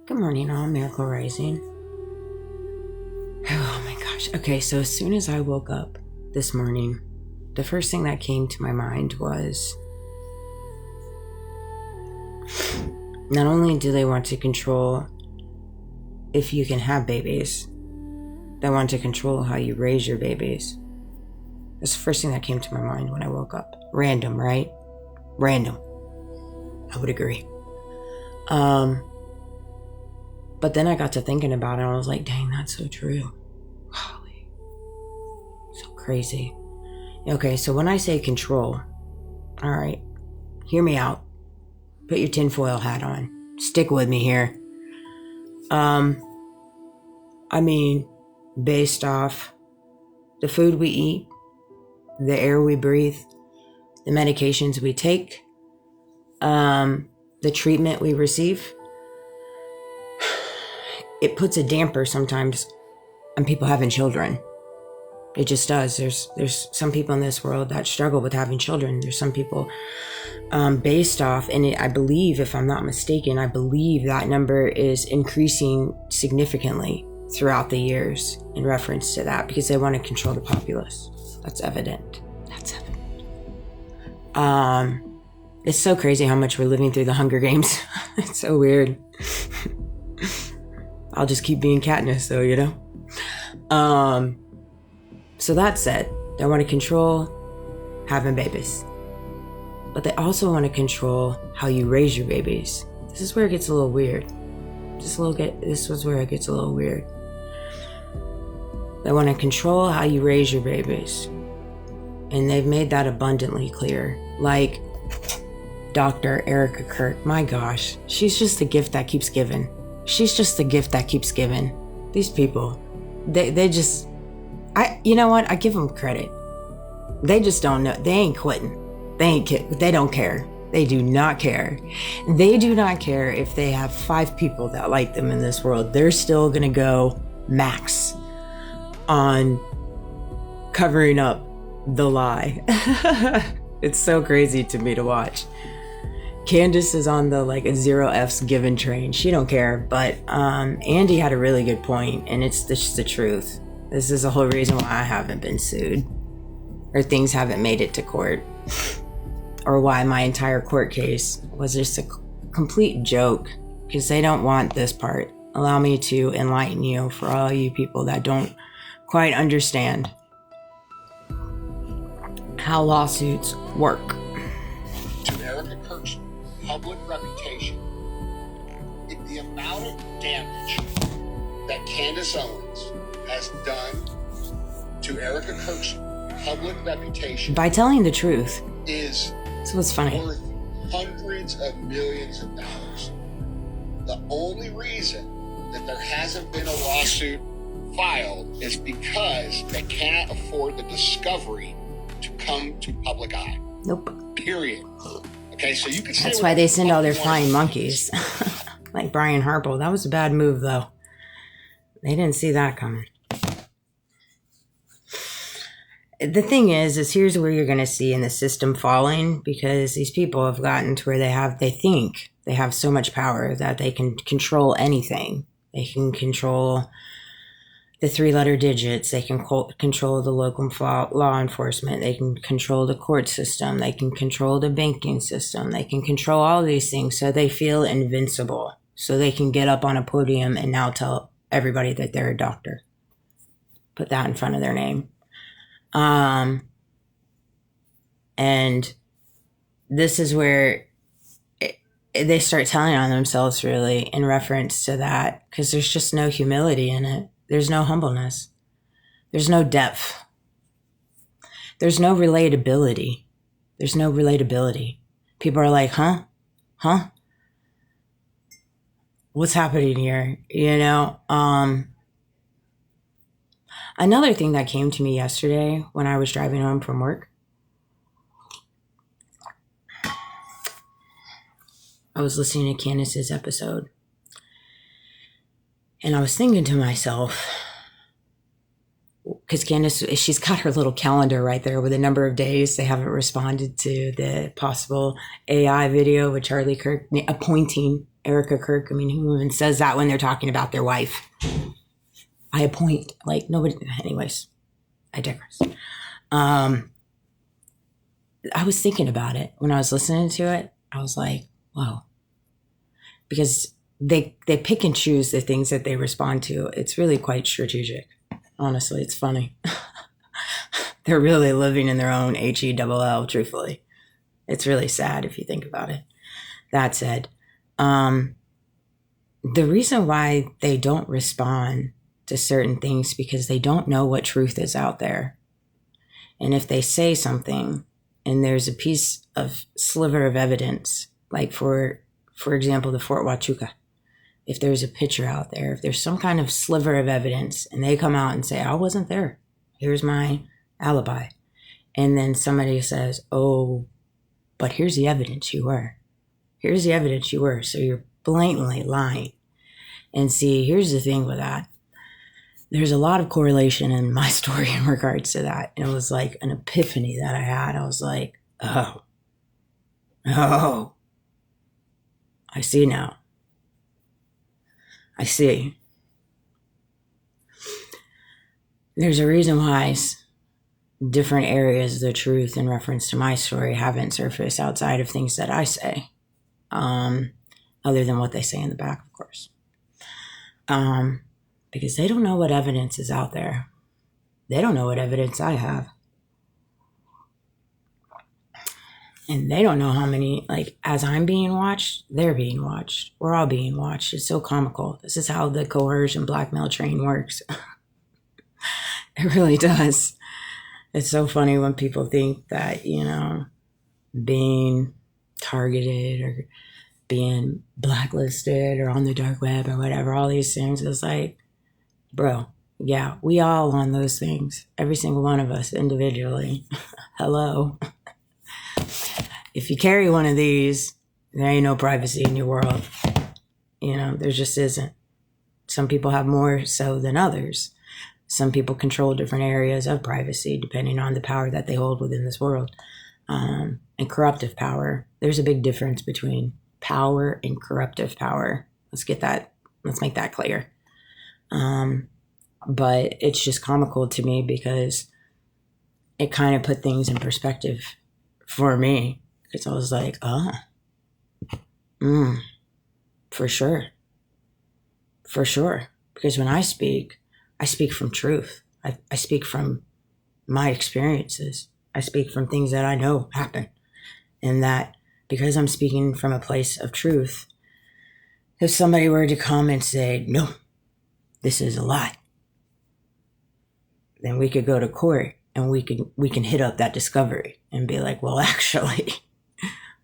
Good morning, all. Miracle Rising. Oh my gosh. Okay, so as soon as I woke up this morning, the first thing that came to my mind was not only do they want to control if you can have babies, they want to control how you raise your babies. That's the first thing that came to my mind when I woke up. Random, right? Random. I would agree. But then I got to thinking about it and I was like, dang, that's so true. Holy. So crazy. Okay, so when I say control, all right, hear me out. Put your tinfoil hat on. Stick with me here. I mean, based off the food we eat, the air we breathe, the medications we take, the treatment we receive, it puts a damper sometimes on people having children. It just does. There's some people in this world that struggle with having children. There's some people based off, and I believe, if I'm not mistaken, I believe that number is increasing significantly throughout the years in reference to that because they want to control the populace. That's evident. It's so crazy how much we're living through the Hunger Games. It's so weird. I'll just keep being Katniss though, you know? So that said, they want to control having babies. But they also want to control how you raise your babies. This is where it gets a little weird. This was where it gets a little weird. They want to control how you raise your babies. And they've made that abundantly clear. Like Dr. Erica Kirk, my gosh, she's just the gift that keeps giving. She's just the gift that keeps giving. These people, they just, you know what? I give them credit. They just don't know. They ain't quitting. They don't care. They do not care. They do not care if they have 5 people that like them in this world. They're still gonna go max on covering up the lie. It's so crazy to me to watch. Candace is on the a 0F's given train. She don't care, but Andy had a really good point, and it's just the truth. This is the whole reason why I haven't been sued, or things haven't made it to court, or why my entire court case was just a complete joke, because they don't want this part. Allow me to enlighten you for all you people that don't quite understand how lawsuits work. To Erica Kirk's public reputation, the amount of damage that Candace Owens has done to Erica Kirk's public reputation by telling the truth is what's funny. Worth hundreds of millions of dollars. The only reason that there hasn't been a lawsuit filed is because they cannot afford the discovery to come to public eye. Nope. Period. Okay, so you can say that's why they send all their flying monkeys. Like Brian Harple. That was a bad move, though. They didn't see that coming. The thing is here's where you're going to see in the system falling, because these people have gotten to where they think they have so much power that they can control anything. They can control the 3-letter digits. They can control the local law enforcement. They can control the court system. They can control the banking system. They can control all these things, so they feel invincible. So they can get up on a podium and now tell everybody that they're a doctor. Put that in front of their name. And this is where they start telling on themselves, really, in reference to that, because there's just no humility in it. There's no humbleness. There's no depth. There's no relatability. People are like, huh? What's happening here? You know? Another thing that came to me yesterday when I was driving home from work, I was listening to Candace's episode, and I was thinking to myself, because Candace, she's got her little calendar right there with a number of days they haven't responded to the possible AI video with Charlie Kirk appointing Erica Kirk, I mean, who even says that when they're talking about their wife? I appoint, like, nobody, anyways, I digress. I was thinking about it when I was listening to it. I was like, whoa. Because they pick and choose the things that they respond to. It's really quite strategic. Honestly, it's funny. They're really living in their own HELL, truthfully. It's really sad if you think about it. That said, the reason why they don't respond to certain things because they don't know what truth is out there. And if they say something and there's a piece of sliver of evidence, like for example, the Fort Huachuca, if there's a picture out there, if there's some kind of sliver of evidence and they come out and say, I wasn't there, here's my alibi. And then somebody says, oh, but here's the evidence you were. Here's the evidence you were. So you're blatantly lying. And see, here's the thing with that. There's a lot of correlation in my story in regards to that. And it was like an epiphany that I had. I was like, oh, I see now. I see. There's a reason why different areas of the truth in reference to my story haven't surfaced outside of things that I say, other than what they say in the back, of course. Because they don't know what evidence is out there. They don't know what evidence I have. And they don't know how many, like, as I'm being watched, they're being watched. We're all being watched. It's so comical. This is how the coercion blackmail train works. It really does. It's so funny when people think that, you know, being targeted or being blacklisted or on the dark web or whatever, all these things is like, bro, yeah, we all on those things. Every single one of us individually. Hello. If you carry one of these, there ain't no privacy in your world. You know, there just isn't. Some people have more so than others. Some people control different areas of privacy depending on the power that they hold within this world. And corruptive power. There's a big difference between power and corruptive power. Let's make that clear. But it's just comical to me because it kind of put things in perspective for me. Because I was like, for sure. For sure. Because when I speak from truth. I speak from my experiences. I speak from things that I know happen. And that because I'm speaking from a place of truth, if somebody were to come and say, no, this is a lie, then we could go to court and we can hit up that discovery and be like, well, actually,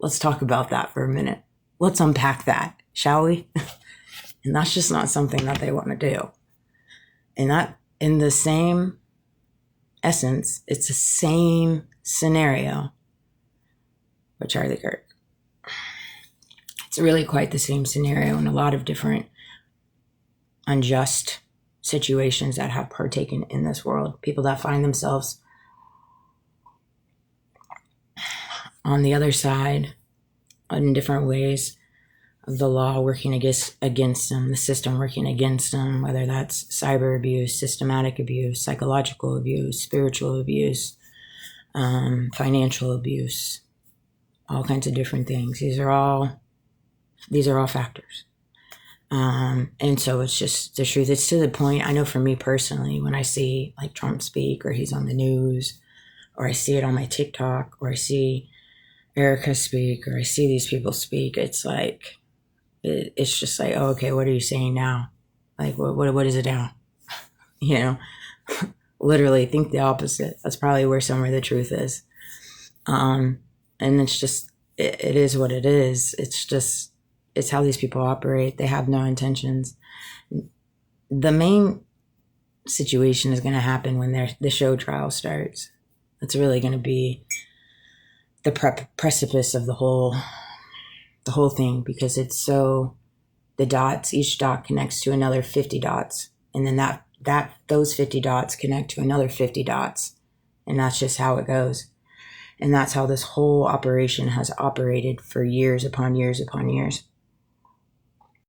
let's talk about that for a minute. Let's unpack that, shall we? And that's just not something that they want to do. And that, in the same essence, it's the same scenario with Charlie Kirk. It's really quite the same scenario in a lot of different unjust situations that have partaken in this world. People that find themselves on the other side in different ways of the law working against them, the system working against them, whether that's cyber abuse, systematic abuse, psychological abuse, spiritual abuse, financial abuse, all kinds of different things. These are all factors. And so it's just the truth. It's to the point, I know for me personally, when I see like Trump speak or he's on the news or I see it on my TikTok or I see Erica speak or I see these people speak, it's like, it's just like, oh, okay, what are you saying now? Like, what is it now? You know, literally think the opposite. That's probably where somewhere the truth is. And it's just, it is what it is. It's how these people operate. They have no intentions. The main situation is going to happen when the show trial starts. It's really going to be the precipice of the whole thing, because it's so, the dots, each dot connects to another 50 dots. And then those 50 dots connect to another 50 dots. And that's just how it goes. And that's how this whole operation has operated for years upon years upon years.